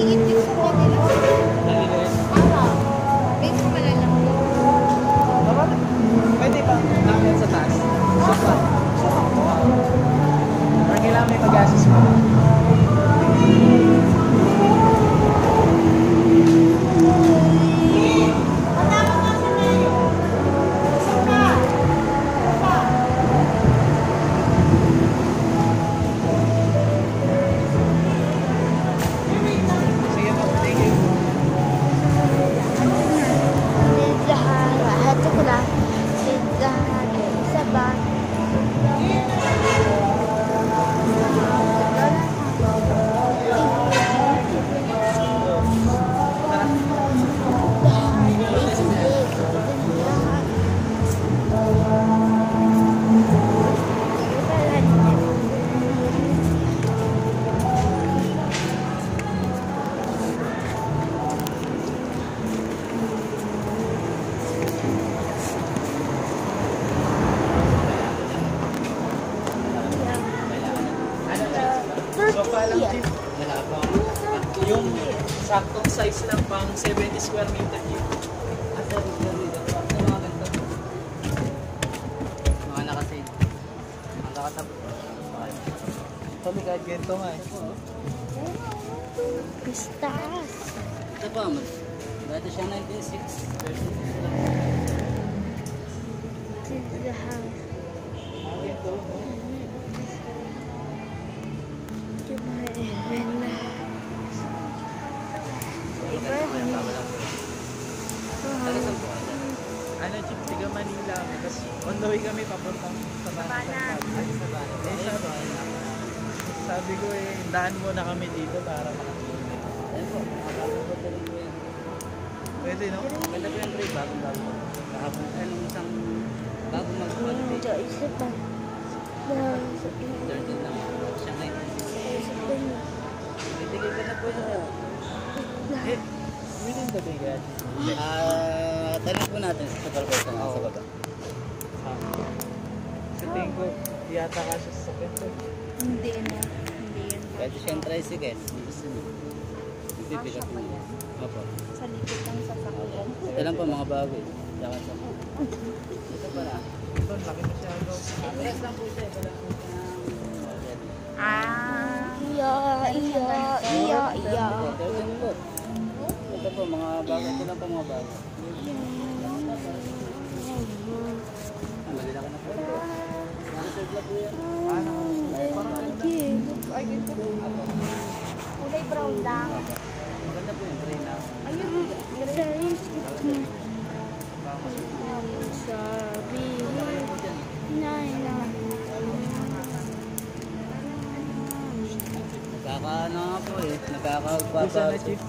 iindik sa kanila. Para. Medyo malalang yun. Pwede ba namin sa taas? Sofa. Or kailangan may mag-assist mo? Yung saktong size lang pang 70 square meter yun. Mga nakasave. Mga nakatapos. Kami kahit ganito nga eh. Pistas. Ito pa, dati siya 1906. Tindahan. Ano, Chip, tiga Manila. Tapos on the way kami papuntang sa Sabana. Sabi ko eh, dahan muna kami dito para makatulog. Ayun po, makakapagod na rin po yan. Pwede, no? Ganda po yung trade, bagong-bago. Kahapon, anong isang bagong mag-birthday. Isa pa. 13 lang. Siya 19. Deliver na po yun. Eh, within the day, guys. Tanong po natin sa supervisor na sa baba. Sa tingin ko, yata ka siya sa sakit. Hindi na. Hindi yan. Pwede siyang tricycle. Gusto niyo. Ibibigat mo niya. Opo. Sa likod ng sasakyan. Ito lang po mga bago eh. Tsaka sa ito pala. Ito, laki na siya. Press lang po siya. Wala po siyang Iya. Ito po. Ito po mga bago. Ito lang po mga bago. Malilaki na po ito. Nakaserve lang po yan. Ay, ganito po. Kulay brown lang. Maganda po yung tray na. Ayun. Sabi. Nagkakaano nga po eh. Nagkakapapa. na, Chief?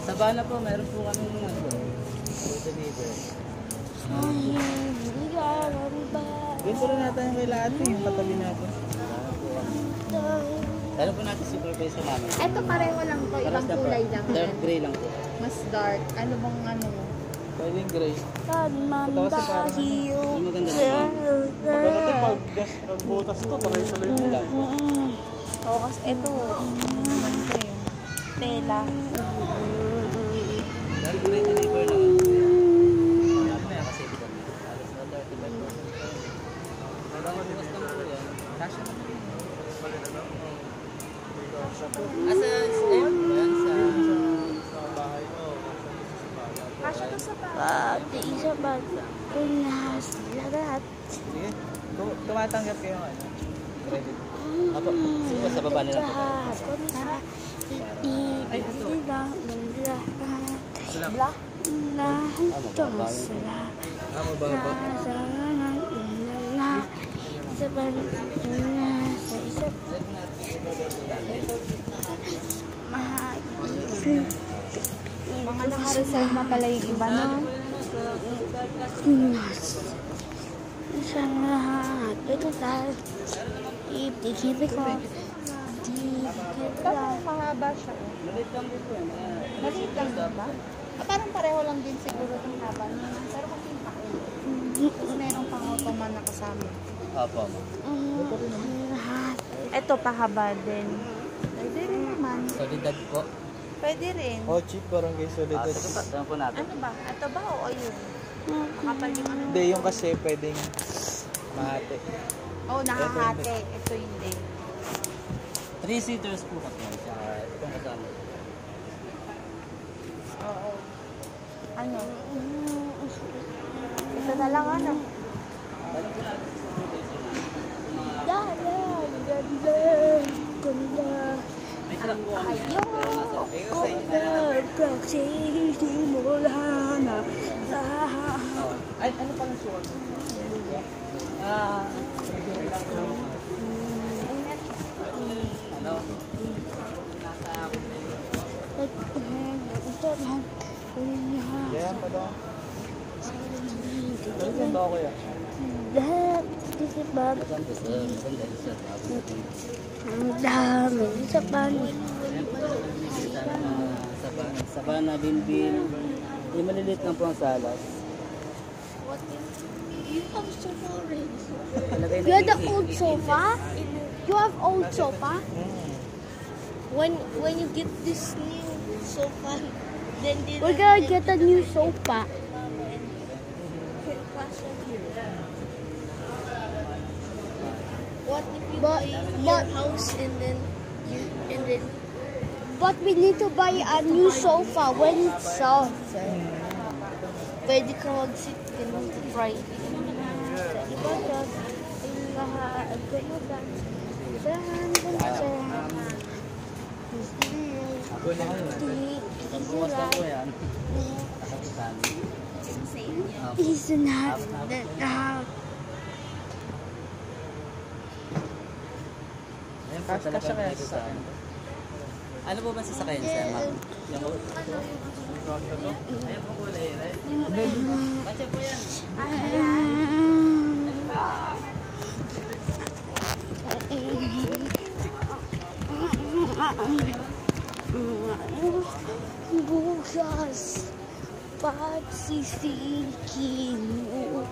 Sabana po, meron po kami mga deliver. Ganito rin natin yung kay Lati, yung katabi natin. Tanong po natin supervisor namin. Ito pareho lang to. Ibang kulay lang Dark yan. gray lang po. Mas dark. Ano bang ano? Pwedeng gray. Yung maganda naman. Pagkakati pag butas to, tuloy-tuloy mo lang. Oo, kasi ito. Ano ko yun? Tela. Dark gray deliver lang. Mamaya kasi ito kami. Alas na 35%. Hanggang bukas lang po yan. Kasha na po. Asa ayun ba yan sa bahay mo? Kasya to sa bahay. Pati isa ba? Unas lahat. Sige, tumatanggap kayo ng ano? Credit. Apo, sige sa baba nila po. Hapon na iilang lahat. Black? Lahat to sila. Mababa. Nasarangan na isa ba na sa isa Mga naka-reserve na pala yung iba na. isang lahat. Ito tayo. Itigibig ko. Parang mahaba siya. Malit lang din po yan. Maliit lang ba? Parang pareho lang din siguro ng haba niya. Pero kung yung pakulo. Tapos meron pang automan na kasama. Apo. Lahat. Ito pahaba din. Pwede rin naman. Solidad po. Pwede rin. Oh, cheap barangay Soledad. Sige pa, tanong po natin. Ano ba? Ito ba o ayun? Makapal yung ano? Hindi, yung kasi pwedeng mahati. Oo, nakahati. Ito hindi. 3 seaters po kasi. Tsaka itong kasama. Oo. Ano? Ito na lang ano? May truck po kami. Ay, ano pala suot? Ah, ano? Yan pa daw. Dalihan ba ako yan? Maganda sir. Maganda sir. Ang dami sa panig. Sabana, Binbin. Yung maliliit lang po ang salas. You have sofa already. Ilagay na You have the yung old sofa? You have old sofa? When you get this new sofa, then We're gonna get a new sofa. what if you But- buy your but- house and then But we need to buy a new sofa when it's soft. pwede ka mag-sit ka ng Friday. Bukas lang po yan. Nakapitan. It's not that Ayun po Kasya talaga kaya dito sa akin. Ano po ba sasakyan siya, ma'am? Yung ayun po kulay, right? Kasi po yan. Bukas pagsisikin mo.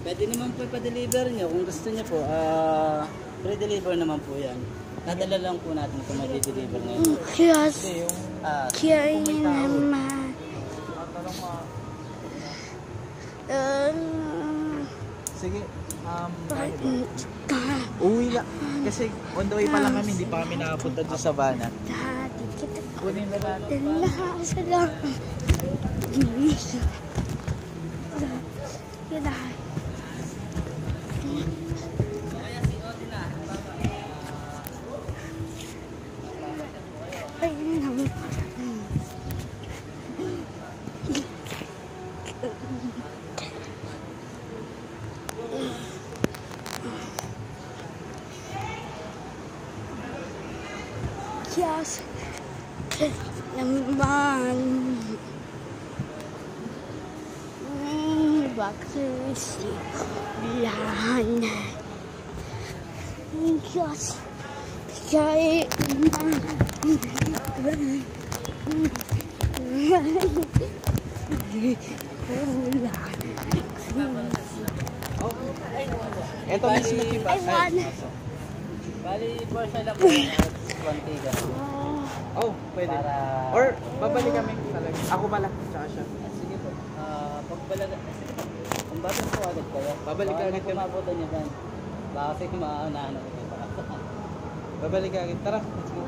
Pwede naman po ipa-deliver nyo. Kung gusto nyo po, pre-deliver naman po yan. Nadala lang po natin kung may deliver ngayon. Yes, Hindi, yung kaya naman. tanong mo. Sige, uwi lang. Kasi on the way pa lang kami, hindi pa kami nakapunta doon sa Savannah. Dati kita Kunin na lang. nasa lang. Ginis. Kaya ay naman. Yes. Naman. Bakit si Bilan? Yes. Kaya Ito mismo I diba? won. Bali, Porsche lang po. 20 ganun. Oh, pwede. Para- Or babalik kami talaga. Ako pala, tsaka siya. Sige po. Pagbalaga, kung bakit po agad kayo? Babalik Baka agad kami. pumabutan niyo ba? Baka kasi maaunahan ako kayo. Babalik ka agad. Tara, let's go.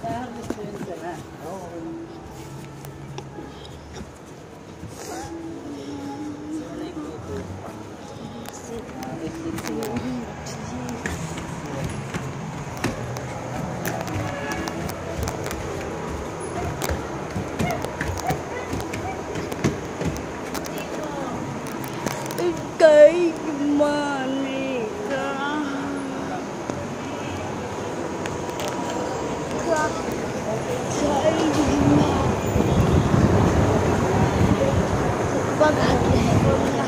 Harvest po yun siya na. Oo. Wala yung grupo. 15 sila. Kay Manika. Kay Manika.